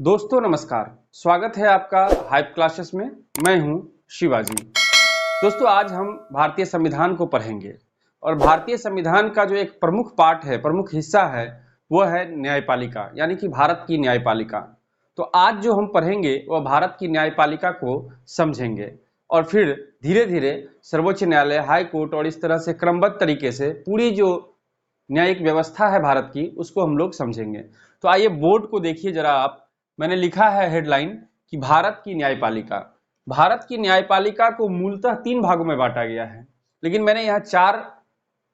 दोस्तों नमस्कार, स्वागत है आपका हाइप क्लासेस में। मैं हूं शिवाजी। दोस्तों आज हम भारतीय संविधान को पढ़ेंगे और भारतीय संविधान का जो एक प्रमुख पार्ट है, प्रमुख हिस्सा है, वो है न्यायपालिका, यानी कि भारत की न्यायपालिका। तो आज जो हम पढ़ेंगे वह भारत की न्यायपालिका को समझेंगे और फिर धीरे धीरे सर्वोच्च न्यायालय, हाई कोर्ट और इस तरह से क्रमबद्ध तरीके से पूरी जो न्यायिक व्यवस्था है भारत की, उसको हम लोग समझेंगे। तो आइए बोर्ड को देखिए जरा आप। मैंने लिखा है हेडलाइन कि भारत की न्यायपालिका। भारत की न्यायपालिका को मूलतः 3 भागों में बांटा गया है, लेकिन मैंने यहाँ 4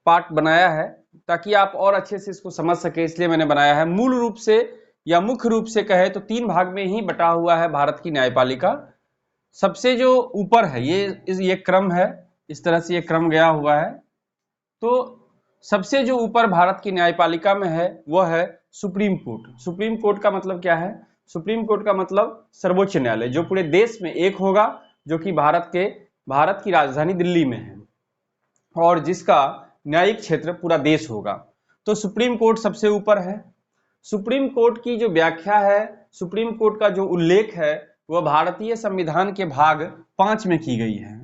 पार्ट बनाया है ताकि आप और अच्छे से इसको समझ सके, इसलिए मैंने बनाया है। मूल रूप से या मुख्य रूप से कहे तो 3 भाग में ही बटा हुआ है भारत की न्यायपालिका। सबसे जो ऊपर है ये क्रम है, इस तरह से ये क्रम गया हुआ है। तो सबसे जो ऊपर भारत की न्यायपालिका में है वह है सुप्रीम कोर्ट। सुप्रीम कोर्ट का मतलब क्या है? सुप्रीम कोर्ट का मतलब सर्वोच्च न्यायालय, जो पूरे देश में एक होगा, जो कि भारत की राजधानी दिल्ली में है और जिसका न्यायिक क्षेत्र पूरा देश होगा। तो सुप्रीम कोर्ट सबसे ऊपर है। सुप्रीम कोर्ट की जो व्याख्या है, सुप्रीम कोर्ट का जो उल्लेख है, वह भारतीय संविधान के भाग 5 में की गई है।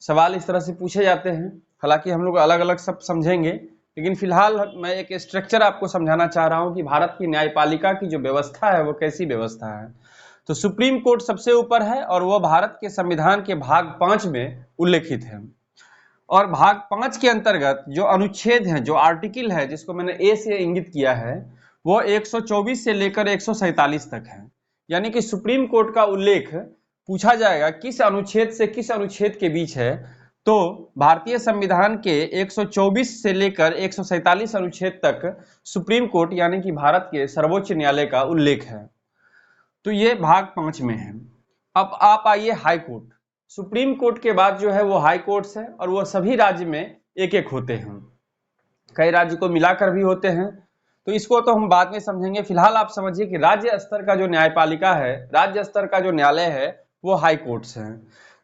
सवाल इस तरह से पूछे जाते हैं, हालांकि हम लोग अलग अलग सब समझेंगे, लेकिन फिलहाल मैं एक स्ट्रक्चर आपको समझाना चाह रहा हूं कि भारत की न्यायपालिका की जो व्यवस्था है वो कैसी व्यवस्था है। तो सुप्रीम कोर्ट सबसे ऊपर है और वह भारत के संविधान के भाग 5 में उल्लेखित है। और भाग 5 के अंतर्गत जो अनुच्छेद है, जो आर्टिकल है, जिसको मैंने ए से इंगित किया है, वो 124 से लेकर 147 तक है। यानी कि सुप्रीम कोर्ट का उल्लेख पूछा जाएगा किस अनुच्छेद से किस अनुच्छेद के बीच है, तो भारतीय संविधान के 124 से लेकर 147 अनुच्छेद तक सुप्रीम कोर्ट यानी कि भारत के सर्वोच्च न्यायालय का उल्लेख है। तो ये भाग 5 में है। अब आप आइए हाई कोर्ट। सुप्रीम कोर्ट के बाद जो है वो हाई कोर्ट्स है और वो सभी राज्य में एक एक होते हैं, कई राज्य को मिलाकर भी होते हैं। तो इसको तो हम बाद में समझेंगे। फिलहाल आप समझिए कि राज्य स्तर का जो न्यायपालिका है, राज्य स्तर का जो न्यायालय है, वो हाई कोर्ट्स है।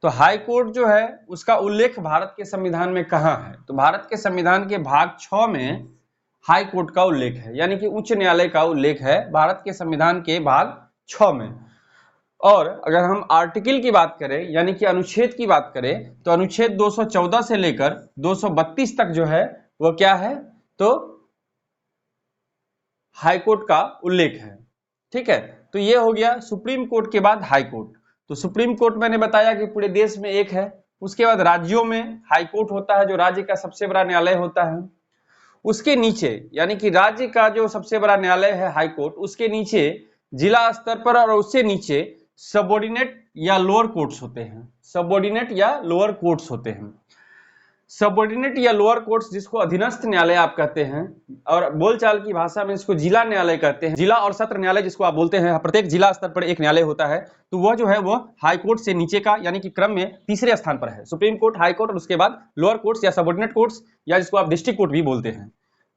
तो हाई कोर्ट जो है उसका उल्लेख भारत के संविधान में कहाँ है? तो भारत के संविधान के भाग 6 में हाई कोर्ट का उल्लेख है, यानी कि उच्च न्यायालय का उल्लेख है भारत के संविधान के भाग 6 में। और अगर हम आर्टिकल की बात करें, यानी कि अनुच्छेद की बात करें, तो अनुच्छेद 214 से लेकर 232 तक जो है वो क्या है? तो हाई कोर्ट का उल्लेख है। ठीक है, तो ये हो गया सुप्रीम कोर्ट के बाद हाई कोर्ट। तो सुप्रीम कोर्ट मैंने बताया कि पूरे देश में एक है। उसके बाद राज्यों में हाई कोर्ट होता है, जो राज्य का सबसे बड़ा न्यायालय होता है। उसके नीचे, यानी कि राज्य का जो सबसे बड़ा न्यायालय है हाई कोर्ट, उसके नीचे जिला स्तर पर और उससे नीचे सबऑर्डिनेट या लोअर कोर्ट्स होते हैं। सबऑर्डिनेट या लोअर कोर्ट्स होते हैं। सबऑर्डिनेट या लोअर कोर्ट्स, जिसको अधीनस्थ न्यायालय आप कहते हैं, और बोलचाल की भाषा में इसको जिला न्यायालय कहते हैं। जिला और सत्र न्यायालय जिसको आप बोलते हैं, प्रत्येक जिला स्तर पर एक न्यायालय होता है। तो वह जो है वो हाई कोर्ट से नीचे का, यानी कि क्रम में तीसरे स्थान पर है। सुप्रीम कोर्ट, हाई कोर्ट और उसके बाद लोअर कोर्ट्स या सबऑर्डिनेट कोर्ट्स, या जिसको आप डिस्ट्रिक्ट कोर्ट भी बोलते हैं।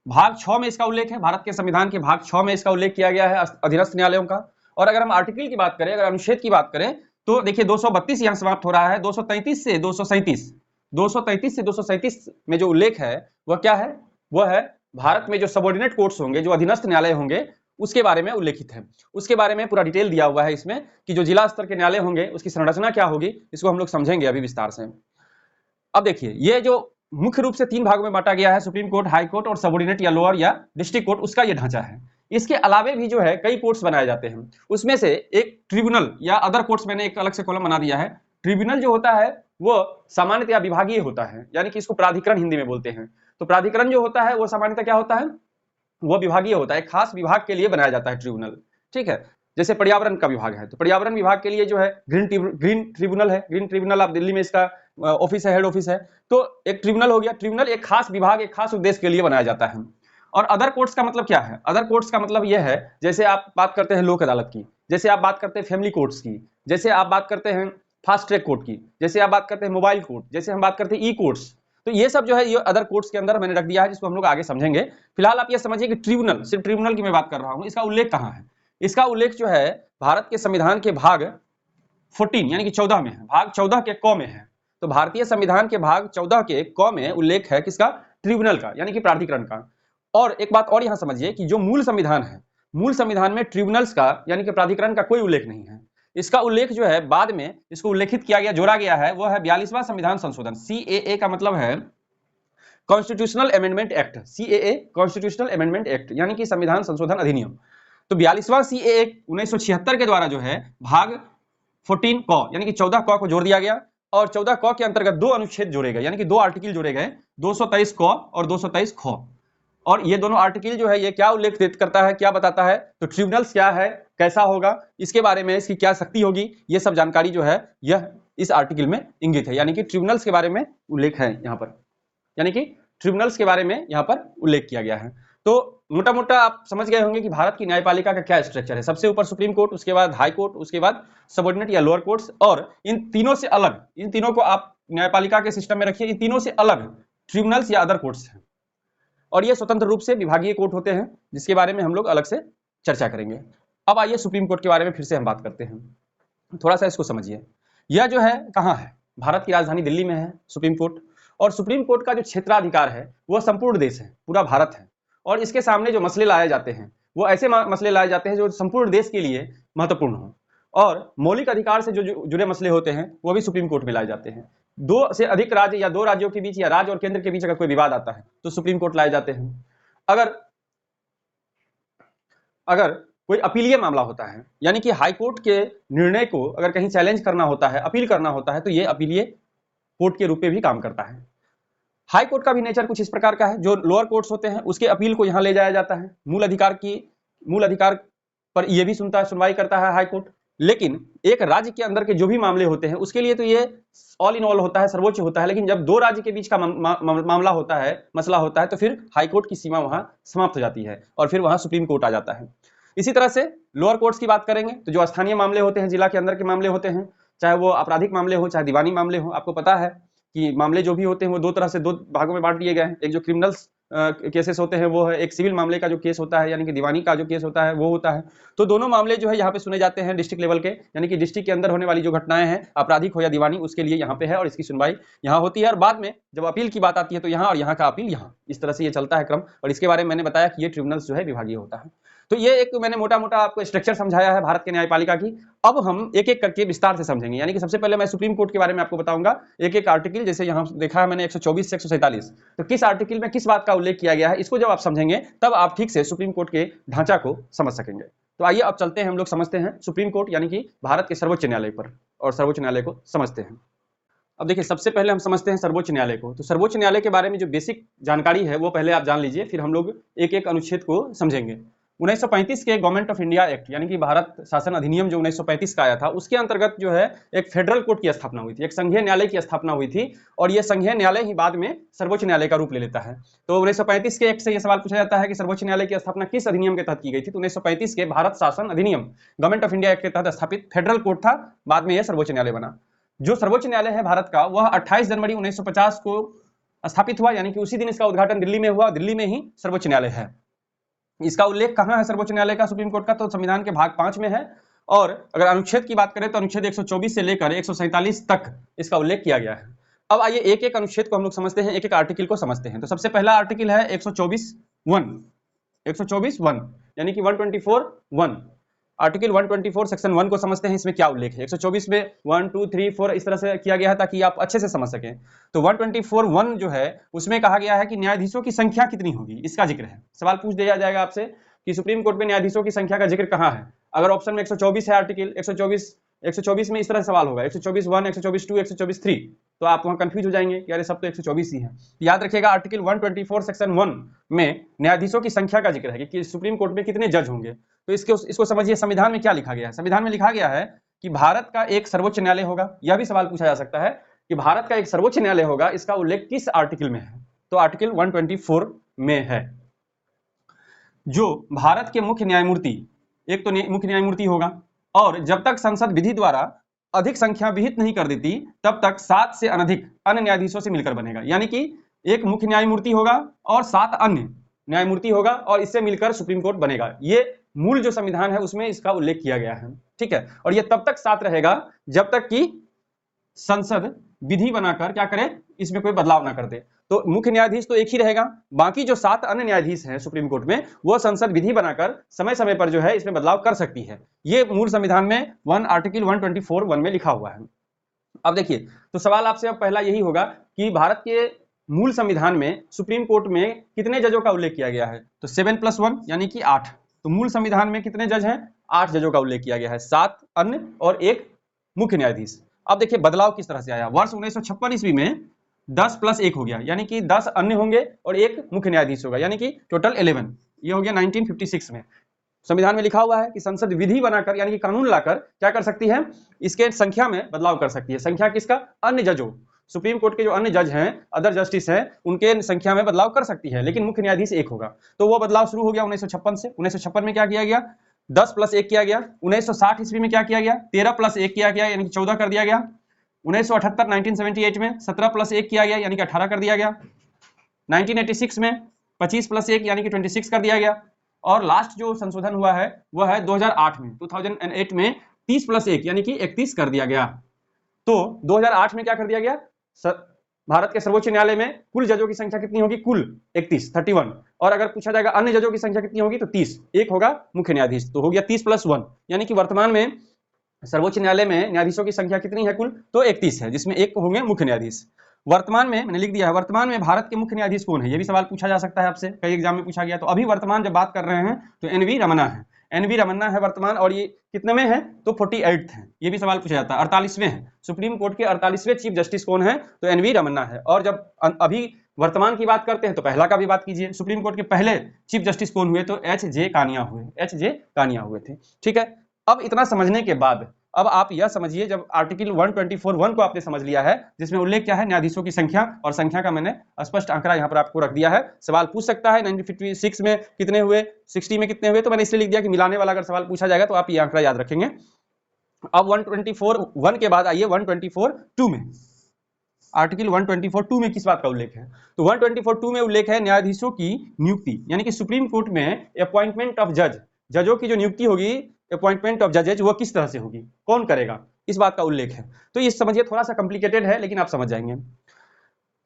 भाग 6 में इसका उल्लेख है, भारत के संविधान के भाग 6 में इसका उल्लेख किया गया है अधीनस्थ न्यायालयों का। और अगर हम आर्टिकल की बात करें, अगर अनुच्छेद की बात करें, तो देखिए 232 यहां समाप्त हो रहा है। 233 से 237 में जो उल्लेख है वह क्या है? वह है भारत में जो सबऑर्डिनेट कोर्ट्स होंगे, जो अधीनस्थ न्यायालय होंगे, उसके बारे में उल्लेखित है। उसके बारे में पूरा डिटेल दिया हुआ है इसमें कि जो जिला स्तर के न्यायालय होंगे उसकी संरचना क्या होगी, इसको हम लोग समझेंगे अभी विस्तार से। अब देखिए, ये जो मुख्य रूप से 3 भागों में बांटा गया है, सुप्रीम कोर्ट, हाई कोर्ट और सबऑर्डिनेट या लोअर या डिस्ट्रिक्ट कोर्ट, उसका ये ढांचा है। इसके अलावे भी जो है कई कोर्ट्स बनाए जाते हैं। उसमें से एक ट्रिब्यूनल या अदर कोर्ट्स, मैंने एक अलग से कॉलम बना दिया है। ट्रिब्यूनल जो होता है वो सामान्यतया विभागीय होता है, यानी कि इसको प्राधिकरण हिंदी में बोलते हैं। तो प्राधिकरण जो होता है वो सामान्यतः क्या होता है? वो विभागीय होता है, खास विभाग के लिए बनाया जाता है ट्रिब्यूनल। ठीक है, जैसे पर्यावरण का विभाग है, तो पर्यावरण विभाग के लिए जो है ग्रीन ट्रिब्यूनल है। ग्रीन ट्रिब्यूनल आप दिल्ली में इसका ऑफिस है, हेड ऑफिस है। तो एक ट्रिब्यूनल हो गया। ट्रिब्यूनल एक खास विभाग, एक खास उद्देश्य के लिए बनाया जाता है। और अदर कोर्ट्स का मतलब क्या है? अदर कोर्ट्स का मतलब यह है, जैसे आप बात करते हैं लोक अदालत की, जैसे आप बात करते हैं फैमिली कोर्ट्स की, जैसे आप बात करते हैं फास्ट ट्रैक कोर्ट की, जैसे आप बात करते हैं मोबाइल कोर्ट, जैसे हम बात करते हैं ई कोर्ट्स। तो ये सब जो है ये अदर कोर्ट्स के अंदर मैंने रख दिया है, जिसको हम लोग आगे समझेंगे। फिलहाल आप ये समझिए कि ट्रिब्यूनल, सिर्फ ट्रिब्यूनल की मैं बात कर रहा हूं, इसका उल्लेख कहां है? इसका उल्लेख जो है भारत के संविधान के भाग 14 यानी कि 14 में है। भाग 14 के क में है। तो भारतीय संविधान के भाग 14 के क में उल्लेख है किसका? ट्रिब्यूनल का, यानी कि प्राधिकरण का। और एक बात और यहां समझिए कि जो मूल संविधान है, मूल संविधान में ट्रिब्यूनल्स का यानी कि प्राधिकरण का कोई उल्लेख नहीं है। इसका उल्लेख जो है बाद में इसको उल्लेखित किया गया, जोड़ा गया है, वो है 42वां संविधान संशोधन। सीएए का मतलब है constitutional amendment act, CAA constitutional amendment act यानी कि संविधान संशोधन अधिनियम। तो 42वां सीएए 1976 के द्वारा जो है भाग 14 क यानी कि 14 क को जोड़ दिया गया और 14 क के अंतर्गत दो अनुच्छेद जोड़े गए यानी कि दो आर्टिकल जोड़े गए, 223 क और 223 ख। और ये दोनों आर्टिकल जो है ये क्या उल्लेख करता है, क्या बताता है, तो ट्रिब्यूनल्स क्या है, कैसा होगा, इसके बारे में, इसकी क्या शक्ति होगी, ये सब जानकारी जो है यह इस आर्टिकल में इंगित है। यानी कि ट्रिब्यूनल्स के बारे में उल्लेख है यहाँ पर, यानी कि ट्रिब्यूनल्स के बारे में यहाँ पर उल्लेख किया गया है। तो मोटा मोटा आप समझ गए होंगे कि भारत की न्यायपालिका का क्या स्ट्रक्चर है। सबसे ऊपर सुप्रीम कोर्ट, उसके बाद हाई कोर्ट, उसके बाद सबऑर्डिनेट या लोअर कोर्ट्स, और इन तीनों से अलग, इन तीनों को आप न्यायपालिका के सिस्टम में रखिए, इन तीनों से अलग ट्रिब्यूनल्स या अदर कोर्ट्स हैं और ये स्वतंत्र रूप से विभागीय कोर्ट होते हैं जिसके बारे में हम लोग अलग से चर्चा करेंगे। अब आइए सुप्रीम कोर्ट के बारे में फिर से हम बात करते हैं, थोड़ा सा इसको समझिए। यह जो है कहाँ है, भारत की राजधानी दिल्ली में है सुप्रीम कोर्ट, और सुप्रीम कोर्ट का जो क्षेत्राधिकार है वह संपूर्ण देश है, पूरा भारत है, और इसके सामने जो मसले लाए जाते हैं वो ऐसे मसले लाए जाते हैं जो संपूर्ण देश के लिए महत्वपूर्ण हो, और मौलिक अधिकार से जो जुड़े मसले होते हैं वो भी सुप्रीम कोर्ट में लाए जाते हैं। दो से अधिक राज्य या दो राज्यों के बीच या राज्य और केंद्र के बीच अगर कोई विवाद आता है तो सुप्रीम कोर्ट लाए जाते हैं। अगर कोई अपीलीय मामला होता है यानी कि हाई कोर्ट के निर्णय को अगर कहीं चैलेंज करना होता है, अपील करना होता है, तो ये अपीलीय कोर्ट के रूप में भी काम करता है। हाई कोर्ट का भी नेचर कुछ इस प्रकार का है, जो लोअर कोर्ट्स होते हैं उसके अपील को यहां ले जाया जाता है, मूल अधिकार पर यह भी सुनवाई करता है हाई कोर्ट। लेकिन एक राज्य के अंदर के जो भी मामले होते हैं उसके लिए तो ये ऑल इन ऑल होता है, सर्वोच्च होता है। लेकिन जब दो राज्य के बीच का मामला होता है, मसला होता है, तो फिर हाई कोर्ट की सीमा वहां समाप्त हो जाती है और फिर वहां सुप्रीम कोर्ट आ जाता है। इसी तरह से लोअर कोर्ट्स की बात करेंगे तो जो स्थानीय मामले होते हैं, जिला के अंदर के मामले होते हैं, चाहे वो आपराधिक मामले हो चाहे दीवानी मामले हो, आपको पता है कि मामले जो भी होते हैं वो दो तरह से, दो भागों में बांट दिए गए हैं। एक जो क्रिमिनल्स केसेस होते हैं वो है, एक सिविल मामले का जो केस होता है यानी कि दीवानी का जो केस होता है वो होता है। तो दोनों मामले जो है यहाँ पे सुने जाते हैं डिस्ट्रिक्ट लेवल के, यानी कि डिस्ट्रिक्ट के अंदर होने वाली जो घटनाएं हैं, आपराधिक हो या दीवानी, उसके लिए यहाँ पे है और इसकी सुनवाई यहाँ होती है। और बाद में जब अपील की बात आती है तो यहाँ, और यहाँ का अपील यहाँ, इस तरह से ये चलता है क्रम। और इसके बारे में मैंने बताया कि ये ट्रिब्यूनल्स जो है विभागीय होता है। तो ये एक मैंने मोटा मोटा आपको स्ट्रक्चर समझाया है भारत के न्यायपालिका की। अब हम एक एक करके विस्तार से समझेंगे, यानी कि सबसे पहले मैं सुप्रीम कोर्ट के बारे में आपको बताऊंगा एक एक आर्टिकल। जैसे यहाँ देखा है मैंने 124 से 147, तो किस आर्टिकल में किस बात का उल्लेख किया गया है, इसको जब आप समझेंगे तब आप ठीक से सुप्रीम कोर्ट के ढांचा को समझ सकेंगे। तो आइए अब चलते हैं, हम लोग समझते हैं सुप्रीम कोर्ट यानी कि भारत के सर्वोच्च न्यायालय पर, और सर्वोच्च न्यायालय को समझते हैं। अब देखिए, सबसे पहले हम समझते हैं सर्वोच्च न्यायालय को। तो सर्वोच्च न्यायालय के बारे में जो बेसिक जानकारी है वो पहले आप जान लीजिए, फिर हम लोग एक एक अनुच्छेद को समझेंगे। 1935 के गवर्नमेंट ऑफ इंडिया एक्ट यानी कि भारत शासन अधिनियम जो 1935 का आया था, उसके अंतर्गत जो है एक फेडरल कोर्ट की स्थापना हुई थी, एक संघीय न्यायालय की स्थापना हुई थी, और यह संघीय न्यायालय ही बाद में सर्वोच्च न्यायालय का रूप ले लेता है। तो 1935 के एक्ट से यह सवाल पूछा जाता है कि सर्वोच्च न्यायालय की स्थापना किस अधिनियम के तहत की गई थी, तो 1935 के भारत शासन अधिनियम गवर्नमेंट ऑफ इंडिया एक्ट के तहत स्थापित फेडरल कोर्ट था, बाद में यह सर्वोच्च न्यायालय बना। जो सर्वोच्च न्यायालय है भारत का, वह 28 जनवरी 1950 को स्थापित हुआ, यानी कि उसी दिन इसका उद्घाटन दिल्ली में हुआ। दिल्ली में ही सर्वोच्च न्यायालय है। इसका उल्लेख कहां है सर्वोच्च न्यायालय का, सुप्रीम कोर्ट का, तो संविधान के भाग 5 में है। और अगर अनुच्छेद की बात करें तो अनुच्छेद 124 से लेकर 147 तक इसका उल्लेख किया गया है। अब आइए एक एक अनुच्छेद को हम लोग समझते हैं, एक एक आर्टिकल को समझते हैं। तो सबसे पहला आर्टिकल है 124(1) यानी कि 124(1), आर्टिकल 124 सेक्शन 1 को समझते हैं। इसमें क्या उल्लेख है, 124 में 1 2 3 4 इस तरह से किया गया है ताकि आप अच्छे से समझ सकें। तो 124(1) जो है उसमें कहा गया है कि न्यायाधीशों की संख्या कितनी होगी, इसका जिक्र है। सवाल पूछ दिया जाएगा आपसे कि सुप्रीम कोर्ट में न्यायाधीशों की संख्या का जिक्र कहां है। अगर ऑप्शन में 124 है, आर्टिकल 124 में इस तरह सवाल होगा 124(1), 124(2), 124(3), तो आप वहां कंफ्यूज हो जाएंगे कि अरे सब तो 124 ही है। याद रखिएगा आर्टिकल 124 सेक्शन 1 में न्यायाधीशों की संख्या का जिक्र है कि सुप्रीम कोर्ट में कितने जज होंगे। तो इसको समझिए, संविधान में क्या लिखा गया है। संविधान में लिखा गया है कि भारत का एक सर्वोच्च न्यायालय होगा। यह भी सवाल पूछा जा सकता है कि भारत का एक सर्वोच्च न्यायालय होगा, इसका उल्लेख किस आर्टिकल में है, तो आर्टिकल 124 में है। जो भारत के मुख्य न्यायमूर्ति, एक तो मुख्य न्यायमूर्ति होगा, और जब तक संसद विधि द्वारा अधिक संख्या विहित नहीं कर देती तब तक 7 से अनधिक अन्य न्यायाधीशों से मिलकर बनेगा। यानी कि एक मुख्य न्यायमूर्ति होगा और 7 अन्य न्यायमूर्ति होगा और इससे मिलकर सुप्रीम कोर्ट बनेगा। ये मूल जो संविधान है उसमें इसका उल्लेख किया गया है, ठीक है। और यह तब तक 7 रहेगा जब तक कि संसद विधि बनाकर क्या करे, इसमें कोई बदलाव ना कर दे। तो मुख्य न्यायाधीश तो एक ही रहेगा, बाकी जो 7 अन्य न्यायाधीश हैं सुप्रीम कोर्ट में, वो संसद विधि बनाकर समय समय पर जो है इसमें बदलाव कर सकती है। ये मूल संविधान में आर्टिकल 124(1) में लिखा हुआ है। अब देखिए, तो सवाल आपसे अब पहला यही होगा कि भारत के मूल संविधान में सुप्रीम कोर्ट में कितने जजों का उल्लेख किया गया है? तो 7+1 यानी कि 8। तो मूल संविधान में कितने जज हैं? 8 जजों का उल्लेख किया गया है, 7 अन्य और 1 मुख्य न्यायाधीश। अब देखिए बदलाव किस तरह से आया। वर्ष 1956 ईस्वी में 10+1 हो गया, यानी कि 10 अन्य होंगे और 1 मुख्य न्यायाधीश होगा, यानी कि टोटल 11। ये हो गया 1956 में। संविधान में लिखा हुआ है कि संसद विधि बनाकर यानी कि कानून लाकर क्या कर सकती है? इसके संख्या में बदलाव कर सकती है। संख्या किसका? अन्य जजों, सुप्रीम कोर्ट के जो अन्य जज हैं, अदर जस्टिस हैं, उनके संख्या में बदलाव कर सकती है, लेकिन मुख्य न्यायाधीश एक होगा। तो वो बदलाव शुरू हो गया 1956 से। 1956 में क्या किया गया? 10+1 किया गया। 1960 ईस्वी में क्या किया गया? 13+1 किया गया, यानी कि 14 कर दिया गया। 1978 1978 में 17+1 किया गया, यानी कि 18 कर दिया गया। 1986 में 25+1 यानी कि 26 कर दिया गया। और लास्ट जो संशोधन हुआ है वह है 2008 में 30+1 यानी कि 31 कर दिया गया। तो 2008 में क्या कर दिया गया? भारत के सर्वोच्च न्यायालय में कुल जजों की संख्या कितनी होगी? कुल 31। और अगर पूछा जाएगा अन्य जजों की संख्या कितनी होगी, तो 30। एक होगा मुख्य न्यायाधीश, तो हो गया 30+1, यानी कि वर्तमान में सर्वोच्च न्यायालय में न्यायाधीशों की संख्या कितनी है कुल? तो 31 है, जिसमें एक होंगे मुख्य न्यायाधीश। वर्तमान में मैंने लिख दिया है, वर्तमान में भारत के मुख्य न्यायाधीश कौन है? ये भी सवाल पूछा जा सकता है आपसे, कई एग्जाम में पूछा गया। तो अभी वर्तमान जब बात कर रहे हैं तो एनवी रमन्ना है। एनवी रमन्ना है वर्तमान, और ये कितने में है? तो 48 है। ये भी सवाल पूछा जाता है। 48वें है सुप्रीम कोर्ट के 48वें चीफ जस्टिस कौन है? तो एनवी रमन्ना है। और जब अभी वर्तमान की बात करते हैं तो पहला का भी बात कीजिए, सुप्रीम कोर्ट के पहले चीफ जस्टिस कौन हुए? तो एच.जे. कानिया हुए। एच.जे. कानिया हुए थे। ठीक है, अब इतना समझने के बाद अब आप यह समझिए, जब आर्टिकल 124(1) को आपने समझ लिया है, जिसमें उल्लेख क्या है? न्यायाधीशों की संख्या, और संख्या का मैंने स्पष्ट आंकड़ा यहां पर आपको रख दिया है। सवाल पूछ सकता है 1956 में कितने हुए, 60 में कितने हुए, तो मैंने इसलिए लिख दिया कि मिलाने वाला अगर सवाल पूछा जाएगा तो आप ये आंकड़ा याद रखेंगे। अब 124(1) के बाद आइए 124(2) में। आर्टिकल 124(2) में किस बात का उल्लेख है? तो 124(2) में उल्लेख है न्यायाधीशों की नियुक्ति, यानी कि सुप्रीम कोर्ट में अपॉइंटमेंट ऑफ जज, जजों की जो नियुक्ति होगी, अपॉइंटमेंट ऑफ जजेज, वो किस तरह से होगी, कौन करेगा, इस बात का उल्लेख है। तो ये समझिए, थोड़ा सा कॉम्प्लिकेटेड है लेकिन आप समझ जाएंगे।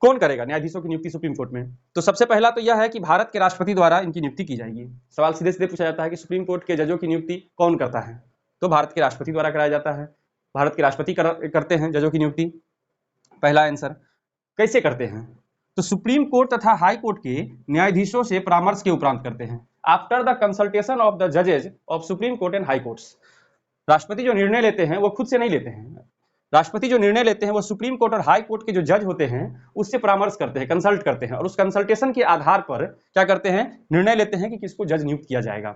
कौन करेगा न्यायाधीशों की नियुक्ति सुप्रीम कोर्ट में? तो सबसे पहला तो यह है कि भारत के राष्ट्रपति द्वारा इनकी नियुक्ति की जाएगी। सवाल सीधे सीधे पूछा जाता है कि सुप्रीम कोर्ट के जजों की नियुक्ति कौन करता है? तो भारत के राष्ट्रपति द्वारा कराया जाता है। भारत के राष्ट्रपति करते हैं जजों की नियुक्ति, पहला आंसर। कैसे करते हैं? तो सुप्रीम कोर्ट तथा हाई कोर्ट के न्यायाधीशों से परामर्श के उपरांत करते हैं, after the consultation of the जजेज of supreme court and high courts. राष्ट्रपति जो निर्णय लेते हैं वो खुद से नहीं लेते हैं। राष्ट्रपति जो निर्णय लेते हैं वो सुप्रीम कोर्ट और हाई कोर्ट के जो जज होते हैं उससे परामर्श करते हैं, कंसल्ट करते हैं, और उस कंसल्टेशन के आधार पर क्या करते हैं? निर्णय लेते हैं कि किसको जज नियुक्त किया जाएगा।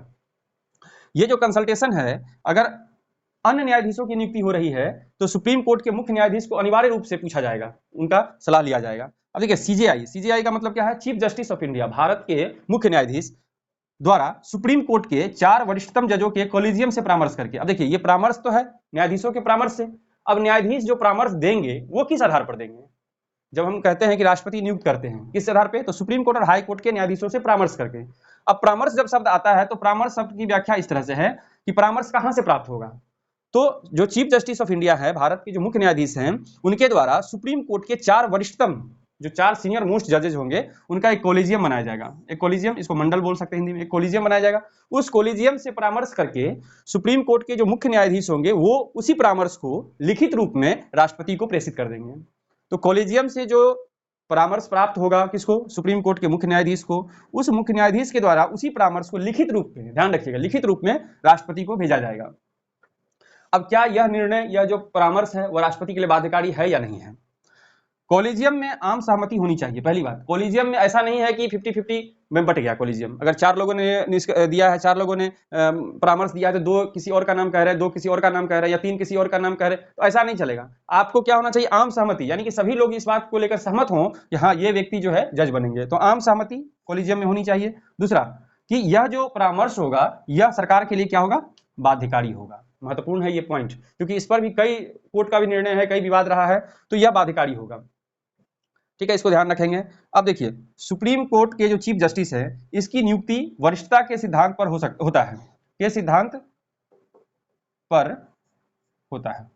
ये जो कंसल्टेशन है, अगर अन्य न्यायाधीशों की नियुक्ति हो रही है तो सुप्रीम कोर्ट के मुख्य न्यायाधीश को अनिवार्य रूप से पूछा जाएगा, उनका सलाह लिया जाएगा। अब देखिए सीजेआई का मतलब क्या है? Chief justice of India. Bharat के मुख्य न्यायाधीश द्वारा सुप्रीम कोर्ट के 4 वरिष्ठतम जजों के कॉलेजियम से परामर्श करके। अब देखिए, ये परामर्श तो है न्यायाधीशों के परामर्श से। अब न्यायाधीश जो परामर्श देंगे वो किस आधार पर देंगे? जब हम कहते हैं कि राष्ट्रपति नियुक्त करते हैं, किस आधार पे? तो सुप्रीम कोर्ट और हाई कोर्ट के न्यायाधीशों से परामर्श करके। अब परामर्श जब शब्द आता है तो परामर्श शब्द की व्याख्या इस तरह से है कि परामर्श कहां से प्राप्त होगा? तो जो चीफ जस्टिस ऑफ इंडिया है, भारत के जो मुख्य न्यायाधीश हैं, उनके द्वारा सुप्रीम कोर्ट के 4 वरिष्ठतम, जो 4 सीनियर मोस्ट जजेज होंगे, उनका एक कॉलेजियम बनाया जाएगा। एक कॉलेजियम, इसको मंडल बोल सकते हैं हिंदी में, एक कॉलेजियम बनाया जाएगा। उस कॉलेजियम से परामर्श करके सुप्रीम कोर्ट के जो मुख्य न्यायाधीश होंगे वो उसी परामर्श को लिखित रूप में राष्ट्रपति को प्रेषित कर देंगे। तो कॉलेजियम से जो परामर्श प्राप्त होगा किसको? सुप्रीम कोर्ट के मुख्य न्यायाधीश को। उस मुख्य न्यायाधीश के द्वारा उसी परामर्श को लिखित रूप में, ध्यान रखिएगा, लिखित रूप में राष्ट्रपति को भेजा जाएगा। अब क्या यह निर्णय या जो परामर्श है वह राष्ट्रपति के लिए बाध्यकारी है या नहीं है? कॉलेजियम में आम सहमति होनी चाहिए, पहली बात। कॉलेजियम में ऐसा नहीं है कि 50-50 में बट गया कॉलेजियम। अगर 4 लोगों ने दिया है, 4 लोगों ने परामर्श दिया है, तो 2 किसी और का नाम कह रहे हैं, 2 किसी और का नाम कह रहे हैं, या 3 किसी और का नाम कह रहे हैं, तो ऐसा नहीं चलेगा। आपको क्या होना चाहिए? आम सहमति, यानी कि सभी लोग इस बात को लेकर सहमत हों कि हाँ, ये व्यक्ति जो है जज बनेंगे। तो आम सहमति कॉलेजियम में होनी चाहिए। दूसरा कि यह जो परामर्श होगा यह सरकार के लिए क्या होगा? बाध्यकारी होगा। महत्वपूर्ण है ये पॉइंट, क्योंकि इस पर भी कई कोर्ट का भी निर्णय है, कई विवाद रहा है, तो यह बाध्यकारी होगा। ठीक है, इसको ध्यान रखेंगे। अब देखिए, सुप्रीम कोर्ट के जो चीफ जस्टिस है, इसकी नियुक्ति वरिष्ठता के सिद्धांत पर होता है। के सिद्धांत पर होता है।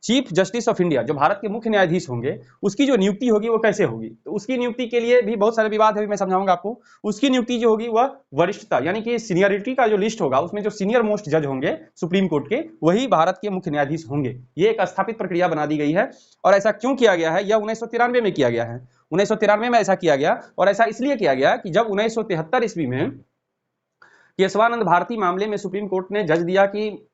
चीफ जस्टिस ऑफ इंडिया, जो भारत के मुख्य न्यायाधीश होंगे, उसकी जो नियुक्ति होगी वो कैसे होगी, तो उसकी नियुक्ति के लिए भी बहुत सारे विवाद है, मैं समझाऊंगा आपको। उसकी नियुक्ति जो होगी वह वरिष्ठता यानी कि सीनियरिटी का जो लिस्ट होगा उसमें जो सीनियर मोस्ट जज होंगे सुप्रीम कोर्ट के, वही भारत के मुख्य न्यायाधीश होंगे। ये एक स्थापित प्रक्रिया बना दी गई है। और ऐसा क्यों किया गया है, यह 1993 में किया गया है। 1993 में ऐसा किया गया, और ऐसा इसलिए किया गया कि जब 1973 ईस्वी में केशवानंद भारती मामले में सुप्रीम कोर्ट ने जज दिया कि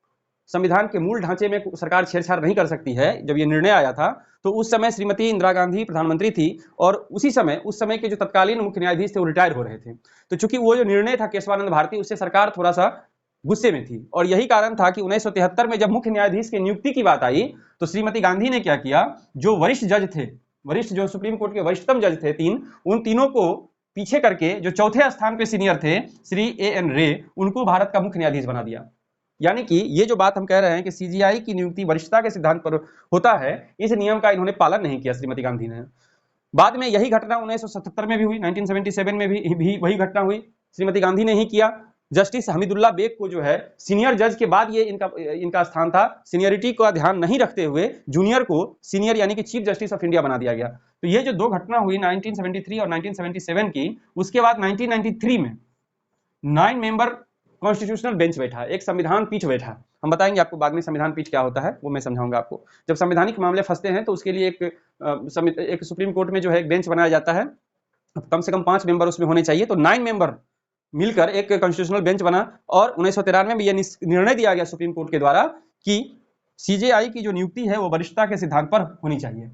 संविधान के मूल ढांचे में सरकार छेड़छाड़ नहीं कर सकती है, जब ये निर्णय आया था, तो उस समय श्रीमती इंदिरा गांधी प्रधानमंत्री थी, और उस समय के जो तत्कालीन मुख्य न्यायाधीश थे वो रिटायर हो रहे थे। तो चूंकि वो जो निर्णय था केशवानंद भारती, उससे सरकार थोड़ा सा गुस्से में थी, और यही कारण था कि 1973 में जब मुख्य न्यायाधीश की नियुक्ति की बात आई, तो श्रीमती गांधी ने क्या किया, जो वरिष्ठ जज थे, वरिष्ठ जो सुप्रीम कोर्ट के वरिष्ठतम जज थे तीन, उन तीनों को पीछे करके जो चौथे स्थान पे सीनियर थे श्री A.N. रे, उनको भारत का मुख्य न्यायाधीश बना दिया। यानी कि ये जो बात हम कह रहे हैं कि सीजीआई की नियुक्ति वरिष्ठता के सिद्धांत पर होता है, इस नियम का इन्होंने पालन नहीं किया श्रीमती गांधी ने। बाद में यही घटना 1977 में भी हुई, 1977 में भी वही घटना हुई, श्रीमती गांधी ने ही किया। जस्टिस हमीदुल्लाह बेग को जो है सीनियर जज के बाद ये इनका स्थान था, सीनियरिटी का ध्यान नहीं रखते हुए जूनियर को सीनियर यानी कि चीफ जस्टिस ऑफ इंडिया बना दिया गया। तो ये जो दो घटना हुई 1973 और 1977 की, उसके बाद 1993 में 9 मेंबर कॉन्स्टिट्यूशनल बेंच बैठा, एक संविधान पीठ बैठा। हम बताएंगे आपको बाद में संविधान पीठ क्या होता है, वो मैं समझाऊंगा आपको। जब संवैधानिक मामले फंसते हैं तो उसके लिए एक सुप्रीम कोर्ट में जो है एक बेंच बनाया जाता है, कम से कम 5 मेंबर उसमें होने चाहिए। तो 9 मेंबर मिलकर एक कॉन्स्टिट्यूशनल बेंच बना, और 1993 में यह निर्णय दिया गया सुप्रीम कोर्ट के द्वारा कि सीजेआई की जो नियुक्ति है वो वरिष्ठता के सिद्धांत पर होनी चाहिए।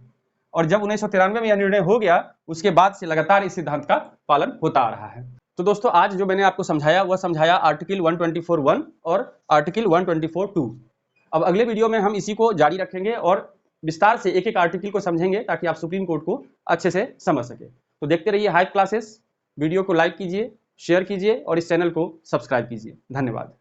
और जब 1993 में यह निर्णय हो गया, उसके बाद से लगातार इस सिद्धांत का पालन होता आ रहा है। तो दोस्तों आज जो मैंने आपको समझाया वह समझाया आर्टिकल 124(1) और आर्टिकल 124(2). अब अगले वीडियो में हम इसी को जारी रखेंगे और विस्तार से एक एक आर्टिकल को समझेंगे, ताकि आप सुप्रीम कोर्ट को अच्छे से समझ सके। तो देखते रहिए हाइप क्लासेस। वीडियो को लाइक कीजिए, शेयर कीजिए और इस चैनल को सब्सक्राइब कीजिए। धन्यवाद।